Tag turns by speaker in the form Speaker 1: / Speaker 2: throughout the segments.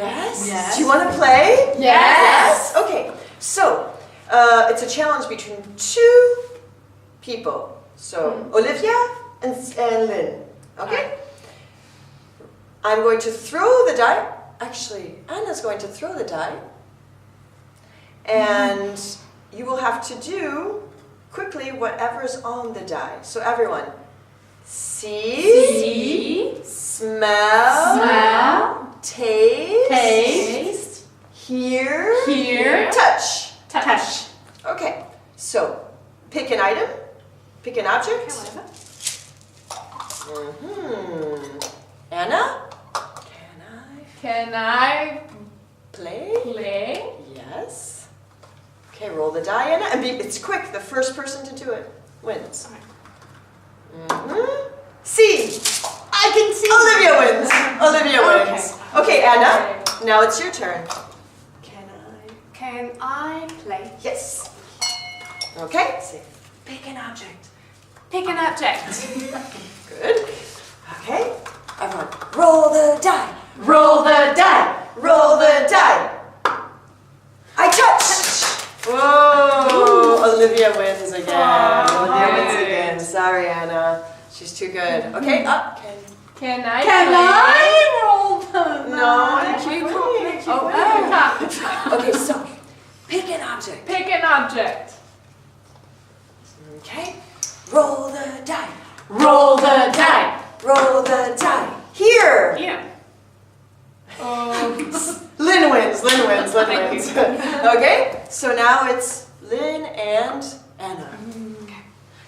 Speaker 1: Yes?
Speaker 2: Yes.
Speaker 1: Do you want to play?
Speaker 2: Yes.
Speaker 1: Okay, so it's a challenge between two people. So Olivia and Lynn. Okay? I'm going to throw the die. Actually, Anna's going to throw the die. And you will have to do quickly whatever's on the die. So everyone, see, smell, taste, hear, touch. Okay, so pick an item, pick an object. Anna,
Speaker 2: Can I
Speaker 1: play?
Speaker 2: play?
Speaker 1: Yes. Okay, roll the die, Anna, and it's quick. The first person to do it wins. See.
Speaker 2: I can see.
Speaker 1: Olivia wins. Olivia wins. Okay, Anna, now it's your turn.
Speaker 2: Can I play?
Speaker 1: Yes. Okay, so pick an object.
Speaker 2: Pick an object.
Speaker 1: Good. Okay, everyone, roll the die.
Speaker 2: Roll the die.
Speaker 1: Roll the die. I touch. Whoa, Olivia wins again. Olivia wins again. Sorry, Anna. She's too good. Okay, up.
Speaker 2: Can I
Speaker 1: roll the... No,
Speaker 2: you
Speaker 1: can't. Okay, so pick an object.
Speaker 2: Pick an object.
Speaker 1: Okay, roll the die.
Speaker 2: Roll the die.
Speaker 1: Roll the die. Here.
Speaker 2: Yeah.
Speaker 1: Lynn wins. Lynn wins. Lynn
Speaker 2: Thank
Speaker 1: wins.
Speaker 2: you.
Speaker 1: Okay, so now it's Lynn and Anna.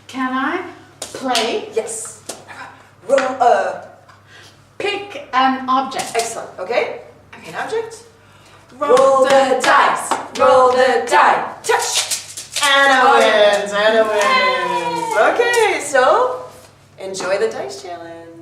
Speaker 2: Can I play?
Speaker 1: Yes. Roll.
Speaker 2: Pick an object.
Speaker 1: Excellent. Okay. Pick an object.
Speaker 2: Roll the dice.
Speaker 1: Roll the die. Touch. Anna wins. Anna wins. Okay, so enjoy the dice challenge.